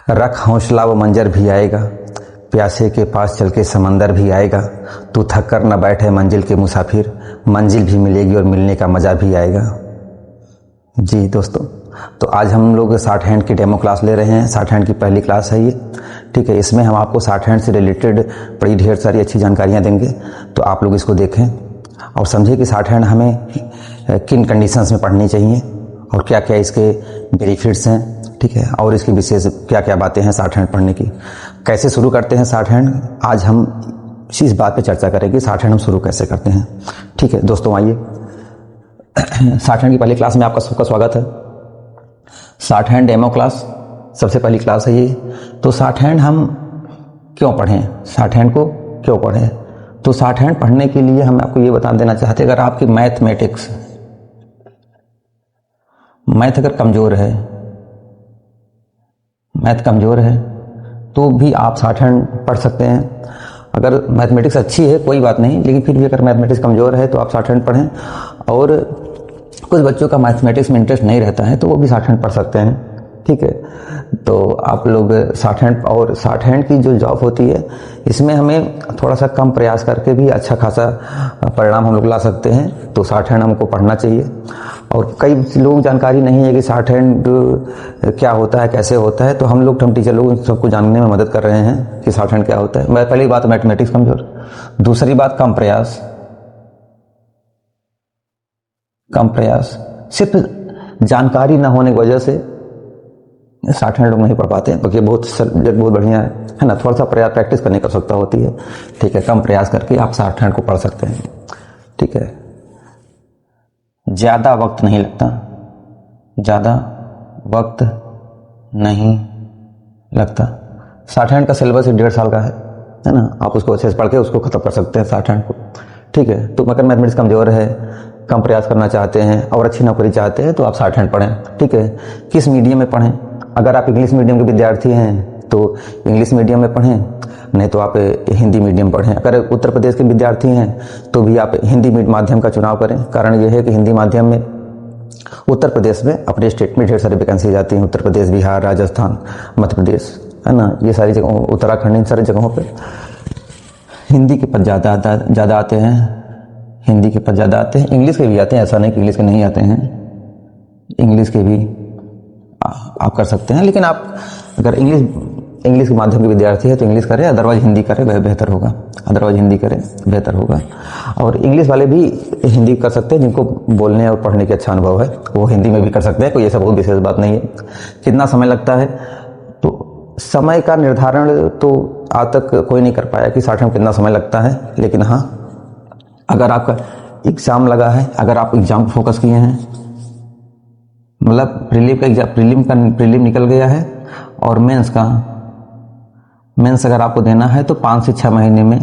रख हौसला वो मंजर भी आएगा, प्यासे के पास चल के समंदर भी आएगा। तू थक कर न बैठे मंजिल के मुसाफिर, मंजिल भी मिलेगी और मिलने का मज़ा भी आएगा। जी दोस्तों, तो आज हम लोग शॉर्ट हैंड की डेमो क्लास ले रहे हैं। शॉर्ट हैंड की पहली क्लास है ये, ठीक है। इसमें हम आपको शॉर्ट हैंड से रिलेटेड बड़ी ढेर सारी अच्छी जानकारियाँ देंगे, तो आप लोग इसको देखें और समझें कि शॉर्ट हैंड हमें किन कंडीशंस में पढ़नी चाहिए और क्या क्या इसके बेनिफिट्स हैं, ठीक है, और इसकी विशेष क्या क्या बातें हैं शॉर्ट हैंड पढ़ने की। कैसे शुरू करते हैं शॉर्ट हैंड, आज हम इस बात पे चर्चा करेंगे शॉर्ट हैंड हम शुरू कैसे करते हैं, ठीक है। दोस्तों आइए, शॉर्ट हैंड की पहली क्लास में आपका सबका स्वागत है। शॉर्ट हैंड डेमो क्लास सबसे पहली क्लास है ये। तो शॉर्ट हैंड हम क्यों पढ़ें, शॉर्ट हैंड को क्यों पढ़ें? तो शॉर्ट हैंड पढ़ने के लिए हम आपको ये बता देना चाहते हैं, अगर आपकी मैथ अगर कमज़ोर है, मैथ कमज़ोर है तो भी आप शॉर्ट हैंड पढ़ सकते हैं। अगर मैथमेटिक्स अच्छी है कोई बात नहीं, लेकिन फिर भी अगर मैथमेटिक्स कमज़ोर है तो आप शॉर्ट हैंड पढ़ें। और कुछ बच्चों का मैथमेटिक्स में इंटरेस्ट नहीं रहता है तो वो भी शॉर्ट हैंड पढ़ सकते हैं, ठीक है। तो आप लोग शॉर्ट हैंड, और शॉर्ट हैंड की जो जॉब होती है इसमें हमें थोड़ा सा कम प्रयास करके भी अच्छा खासा परिणाम हम लोग ला सकते हैं। तो शॉर्ट हैंड हमको पढ़ना चाहिए। और कई लोग जानकारी नहीं है कि शॉर्ट हैंड क्या होता है, कैसे होता है, तो हम टीचर लोग सबको जानने में मदद कर रहे हैं कि शॉर्ट हैंड क्या होता है। मैं पहली बात मैथमेटिक्स कमज़ोर, दूसरी बात कम प्रयास, सिर्फ जानकारी ना होने की वजह से शॉर्ट हैंड लोग नहीं पढ़ पाते हैं। तो ये बहुत सब्जेक्ट बहुत बढ़िया है ना, थोड़ा सा प्रैक्टिस करने की आवश्यकता होती है, ठीक है। कम प्रयास करके आप शॉर्ट हैंड को पढ़ सकते हैं, ठीक है। ज़्यादा वक्त नहीं लगता, ज़्यादा वक्त नहीं लगता। शॉर्ट हैंड का सिलेबस 1.5 साल का है ना, आप उसको अच्छे से पढ़ के उसको ख़त्म कर सकते हैं शॉर्ट हैंड को, ठीक है। तो अगर मैथमेटिक्स कमज़ोर है, कम प्रयास करना चाहते हैं और अच्छी नौकरी चाहते हैं तो आप शॉर्ट हैंड पढ़ें, ठीक है। किस मीडियम में पढ़ें? अगर आप इंग्लिश मीडियम के विद्यार्थी हैं तो इंग्लिश मीडियम में पढ़ें, नहीं तो आप हिंदी मीडियम पढ़ें। अगर उत्तर प्रदेश के विद्यार्थी हैं तो भी आप हिंदी माध्यम का चुनाव करें। कारण ये है कि हिंदी माध्यम में उत्तर प्रदेश में अपने स्टेट में ढेर सारी वैकेंसी जाती हैं। उत्तर प्रदेश, बिहार, राजस्थान, मध्य प्रदेश, है ना, ये सारी जगहों, उत्तराखंड, इन सारी जगहों पर हिंदी के पद ज़्यादा आते हैं, हिंदी के पद ज़्यादा आते हैं। इंग्लिश के भी आते हैं, ऐसा नहीं कि इंग्लिश के नहीं आते हैं, इंग्लिश के भी आप कर सकते हैं। लेकिन आप अगर इंग्लिश के माध्यम के विद्यार्थी है तो इंग्लिश करें, अदरवाइज हिंदी करें, वह बेहतर होगा। अदरवाइज हिंदी करें, बेहतर होगा। और इंग्लिश वाले भी हिंदी कर सकते हैं, जिनको बोलने और पढ़ने की अच्छा अनुभव है वो हिंदी में भी कर सकते हैं, कोई ऐसा बहुत विशेष बात नहीं है। कितना समय लगता है? तो समय का निर्धारण तो आज तक कोई नहीं कर पाया कि शॉर्ट हैंड कितना समय लगता है। लेकिन हाँ, अगर आपका एग्ज़ाम लगा है, अगर आप एग्ज़ाम फोकस किए हैं, मतलब प्रीलिम निकल गया है और मेंस अगर आपको देना है तो 5 से 6 महीने में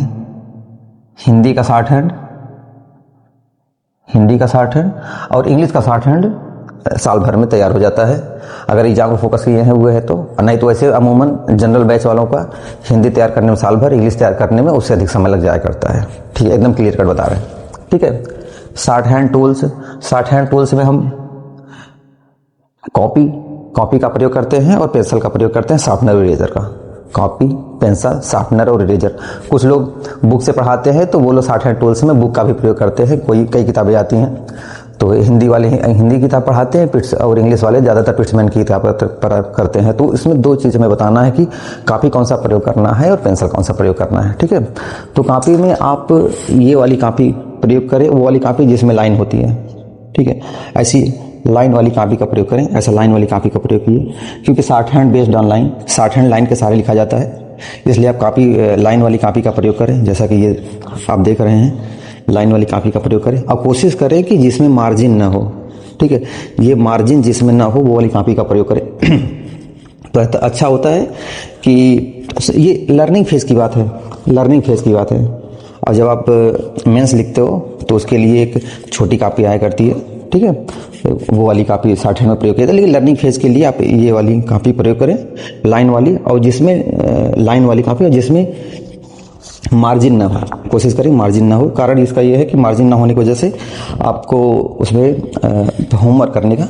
हिंदी का शॉर्ट हैंड और इंग्लिश का शॉर्ट हैंड साल भर में तैयार हो जाता है, अगर एग्जाम को फोकस किए हैं हुए है तो। नहीं तो ऐसे अमूमन जनरल बैच वालों का हिंदी तैयार करने में साल भर, इंग्लिश तैयार करने में उससे अधिक समय लग जाया करता है, ठीक है। एकदम क्लियर कट बता रहे हैं, ठीक है। शॉर्ट हैंड टूल्स में हम कॉपी का प्रयोग करते हैं और पेंसिल का प्रयोग करते हैं, शार्पनर और इरेजर का। कॉपी, पेंसिल, शार्पनर और इरेजर। कुछ लोग बुक से पढ़ाते हैं तो वो लोग शॉर्ट हैंड टूल्स में बुक का भी प्रयोग करते हैं। कई किताबें आती हैं तो हिंदी वाले हिंदी किताब पढ़ाते हैं पिट्स, और इंग्लिश वाले ज़्यादातर पिट्समैन की किताब करते हैं। तो इसमें 2 चीज़ हमें बताना है कि कॉपी कौन सा प्रयोग करना है और पेंसिल कौन सा प्रयोग करना है, ठीक है। तो कॉपी में आप ये वाली कॉपी प्रयोग करें, वो वाली कॉपी जिसमें लाइन होती है, ठीक है। ऐसी लाइन वाली कॉपी का प्रयोग करें, ऐसा लाइन वाली कॉपी का प्रयोग कीजिए, क्योंकि short hand based on line, short hand line के सहारे लिखा जाता है, इसलिए आप लाइन वाली कॉपी का प्रयोग करें। जैसा कि ये आप देख रहे हैं, लाइन वाली कॉपी का प्रयोग करें। और कोशिश करें कि जिसमें मार्जिन ना हो, ठीक है, ये मार्जिन जिसमें ना हो वो वाली कॉपी का प्रयोग करें। तो अच्छा होता है कि ये लर्निंग फेज़ की बात है। और जब आप मेंस लिखते हो तो उसके लिए एक छोटी कॉपी आया करती है, ठीक है, वो वाली कॉपी शॉर्ट हैंड में प्रयोग किया था। लेकिन लर्निंग फेज़ के लिए आप ये वाली कॉपी प्रयोग करें, लाइन वाली, और जिसमें लाइन वाली कॉपी और जिसमें मार्जिन ना हो, कोशिश करें मार्जिन ना हो। कारण इसका ये है कि मार्जिन ना होने की वजह से आपको उसमें होमवर्क करने का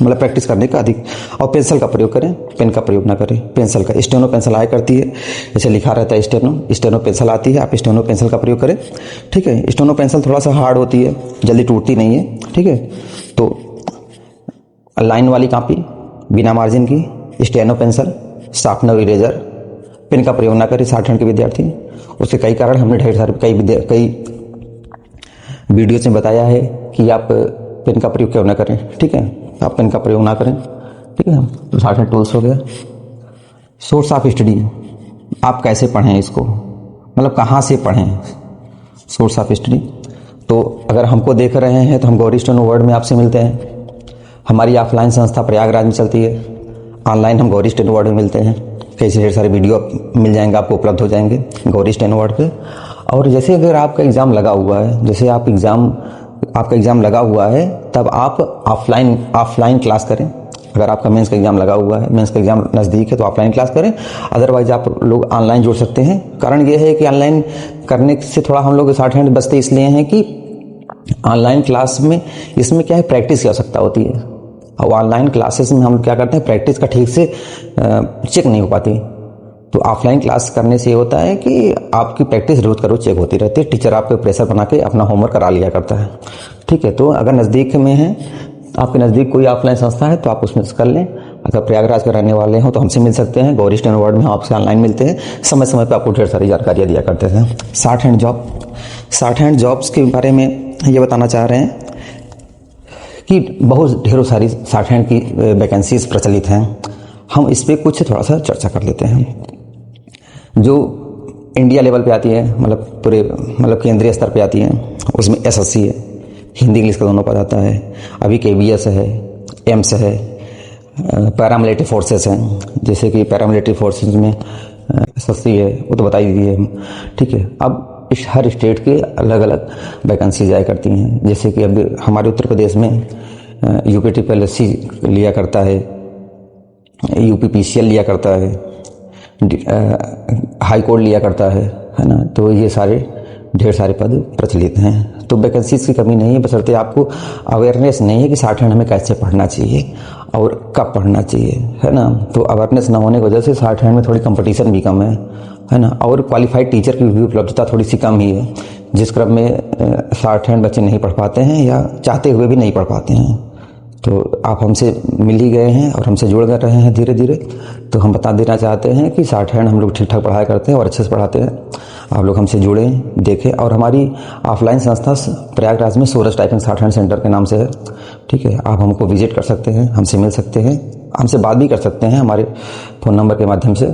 मतलब प्रैक्टिस करने का अधिक, और पेंसिल का प्रयोग करें, पेन का प्रयोग ना करें। पेंसिल का, स्टेनो पेंसिल आया करती है, जैसे लिखा रहता है स्टेनो पेंसिल आती है, आप स्टेनो पेंसिल का प्रयोग करें। ठीक है, स्टेनो पेंसिल थोड़ा सा हार्ड होती है, जल्दी टूटती नहीं है। ठीक है, तो लाइन वाली कॉपी बिना मार्जिन की, steno pencil, sharpener, eraser, pen का प्रयोग ना करें शॉर्ट हैंड के विद्यार्थी। उसके कई कारण हमने ढेर सारे कई वीडियोज में बताया है कि आप पेन का प्रयोग क्यों ना करें। ठीक है, आप पेन का प्रयोग ना करें। ठीक है, तो शॉर्ट हैंड टूल्स हो गया। सोर्स ऑफ स्टडी, आप कैसे पढ़ें इसको, मतलब कहाँ से पढ़ें। सोर्स ऑफ स्टडी, तो अगर हमको देख रहे हैं तो हम गौरी स्टेनो वर्ल्ड में आपसे मिलते हैं। हमारी ऑफलाइन संस्था प्रयागराज में चलती है, ऑनलाइन हम गौरी स्टेनो वर्ल्ड में मिलते हैं। कई ढेर सारे वीडियो मिल जाएंगे, आपको उपलब्ध हो जाएंगे गौरी स्टेनो वर्ल्ड पे। और जैसे अगर आपका एग्ज़ाम लगा हुआ है, जैसे आपका एग्ज़ाम लगा हुआ है, तब आप ऑफलाइन क्लास करें। अगर आपका मेंस का एग्ज़ाम लगा हुआ है, मेंस का एग्ज़ाम नज़दीक है, तो ऑफलाइन क्लास करें। अदरवाइज आप लोग ऑनलाइन जुड़ सकते हैं। कारण ये है कि ऑनलाइन करने से थोड़ा हम लोग शॉर्ट हैंड बचते इसलिए हैं कि ऑनलाइन क्लास में इसमें क्या है, प्रैक्टिस की आवश्यकता होती है। और ऑनलाइन क्लासेस में हम क्या करते हैं, प्रैक्टिस का ठीक से चेक नहीं हो पाती। तो ऑफलाइन क्लास करने से ये होता है कि आपकी प्रैक्टिस रोज का रोज चेक होती रहती है। टीचर आपको प्रेशर बना के अपना होमवर्क करा लिया करता है। ठीक है, तो अगर नज़दीक में है, आपके नज़दीक कोई ऑफलाइन संस्था है तो आप उसमें कर लें। अगर प्रयागराज के रहने वाले हो तो हमसे मिल सकते हैं। गौरी स्टेनो वर्ल्ड में आपसे ऑनलाइन मिलते हैं, समय समय पर आपको ढेर सारी जानकारियाँ दिया करते हैं। शॉर्ट हैंड जॉब्स के बारे में ये बताना चाह रहे हैं कि बहुत ढेरों सारी शॉर्ट हैंड की वैकेंसीज प्रचलित हैं। हम इस पर कुछ थोड़ा सा चर्चा कर लेते हैं। जो इंडिया लेवल पे आती है, मतलब केंद्रीय स्तर पे आती है, उसमें एसएससी है, हिंदी इंग्लिश का दोनों पद आता है। अभी केवीएस है, एम्स है, पैरामिलिट्री फोर्सेस हैं। जैसे कि पैरामिलिट्री फोर्सेस में एसएससी है, वो तो बता ही दिए हम। ठीक है, अब हर स्टेट के अलग अलग वैकेंसी जाया करती हैं। जैसे कि अब हमारे उत्तर प्रदेश में यूपीटीपीएलएससी लिया करता है, यूपीपीसीएल लिया करता है, हाई कोर्ट लिया करता है ना। तो ये सारे ढेर सारे पद प्रचलित हैं। तो वैकेंसीज की कमी नहीं है, बशर्ते आपको अवेयरनेस नहीं है कि शॉर्ट हैंड हमें कैसे पढ़ना चाहिए और कब पढ़ना चाहिए, है ना। तो अवेयरनेस ना होने की वजह से शॉर्ट हैंड में थोड़ी कंपटीशन भी कम है ना। और क्वालिफाइड टीचर की भी उपलब्धता थोड़ी सी कम ही है, जिस क्रम में शॉर्ट हैंड बच्चे नहीं पढ़ पाते हैं या चाहते हुए भी नहीं पढ़ पाते हैं। तो आप हमसे मिल ही गए हैं और हमसे जुड़ रहे हैं धीरे धीरे। तो हम बता देना चाहते हैं कि शॉर्ट हैंड हम लोग ठीक ठाक पढ़ाया करते हैं और अच्छे से पढ़ाते हैं। आप लोग हमसे जुड़ें, देखें। और हमारी ऑफलाइन संस्था प्रयागराज में सूरज टाइपिंग शॉर्ट हैंड सेंटर के नाम से है। ठीक है, आप हमको विजिट कर सकते हैं, हमसे मिल सकते हैं, हमसे बात भी कर सकते हैं हमारे फ़ोन नंबर के माध्यम से।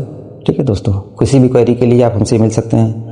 ठीक है दोस्तों, किसी भी क्वेरी के लिए आप हमसे मिल सकते हैं।